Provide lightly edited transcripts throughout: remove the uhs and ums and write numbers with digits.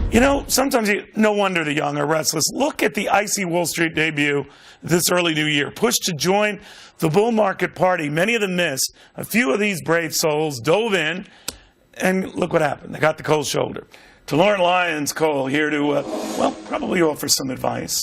You know, sometimes no wonder the young are restless. Look at the icy Wall Street debut this early new year. Pushed to join the bull market party. Many of them missed. A few of these brave souls dove in, and look what happened. They got the cold shoulder. To Lauren Lyons, Cole, here to, well, probably offer some advice.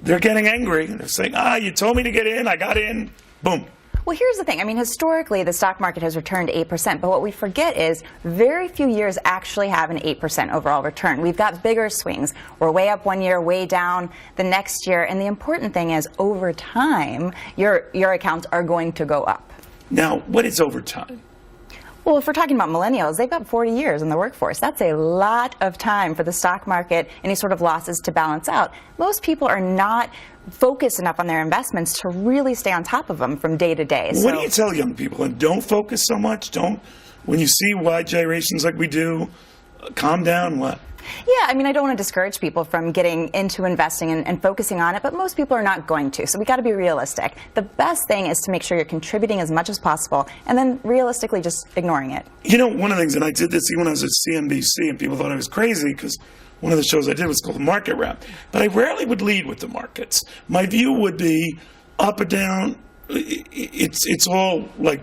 They're getting angry. They're saying, you told me to get in. I got in. Boom. Well, here's the thing. I mean, historically, the stock market has returned 8%, but what we forget is very few years actually have an 8% overall return. We've got bigger swings. We're way up one year, way down the next year, and the important thing is over time, your accounts are going to go up. Now, what is over time? Well, if we're talking about millennials, they've got 40 years in the workforce. That's a lot of time for the stock market, any sort of losses to balance out. Most people are not focused enough on their investments to really stay on top of them from day to day. What do you tell young people? And don't focus so much. When you see wide gyrations like we do, calm down. What? Yeah, I mean, I don't want to discourage people from getting into investing and focusing on it, but most people are not going to, so we got to be realistic. The best thing is to make sure you're contributing as much as possible, and then realistically just ignoring it. You know, one of the things, and I did this even when I was at CNBC, and people thought I was crazy because one of the shows I did was called Market Wrap, but I rarely would lead with the markets. My view would be up or down. It's all like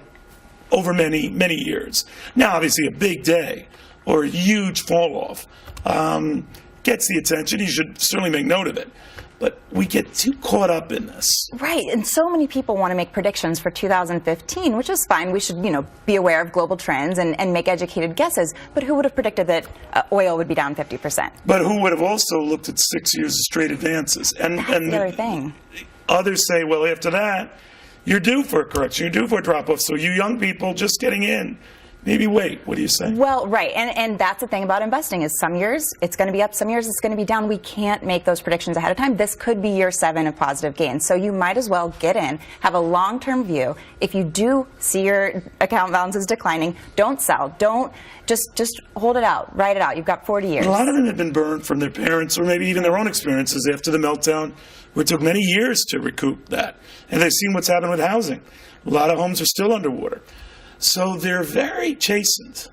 over many years. Now, obviously, a big day or a huge fall off gets the attention. You should certainly make note of it. But we get too caught up in this. Right, and so many people want to make predictions for 2015, which is fine. We should, be aware of global trends and make educated guesses. But who would have predicted that oil would be down 50%? But who would have also looked at 6 years of straight advances? And the other thing. Others say, well, after that, you're due for a correction. You're due for a drop-off. So you young people just getting in, maybe wait. What do you say? Well, right, and that's the thing about investing is some years it's going to be up, some years it's going to be down. We can't make those predictions ahead of time. This could be year 7 of positive gains. So you might as well get in, have a long-term view. If you do see your account balances declining, don't sell. Don't just hold it out, ride it out. You've got 40 years. A lot of them have been burned from their parents or maybe even their own experiences after the meltdown, where it took many years to recoup that. And they've seen what's happened with housing. A lot of homes are still underwater. So they're very chastened.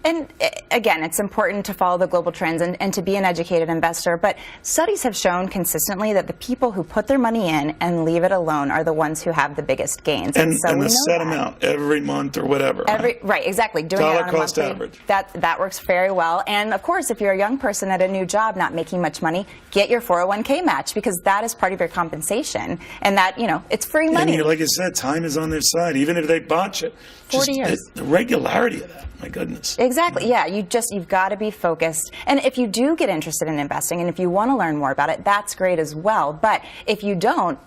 And again, it's important to follow the global trends and to be an educated investor. But studies have shown consistently that the people who put their money in and leave it alone are the ones who have the biggest gains. And the set amount every month or whatever. Right, exactly. Doing dollar it on cost a monthly, average. That works very well. And of course, if you're a young person at a new job not making much money, get your 401k match because that is part of your compensation. And that, it's free money. And like I said, time is on their side, even if they botch it. 40 years. The regularity of that, my goodness. Exactly, yeah. You've got to be focused. And if you do get interested in investing and if you want to learn more about it, that's great as well. But if you don't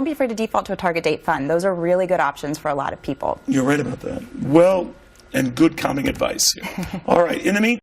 be afraid to default to a target date fund. Those are really good options for a lot of people. You're right about that. Well, and good calming advice here. All right, in the meantime.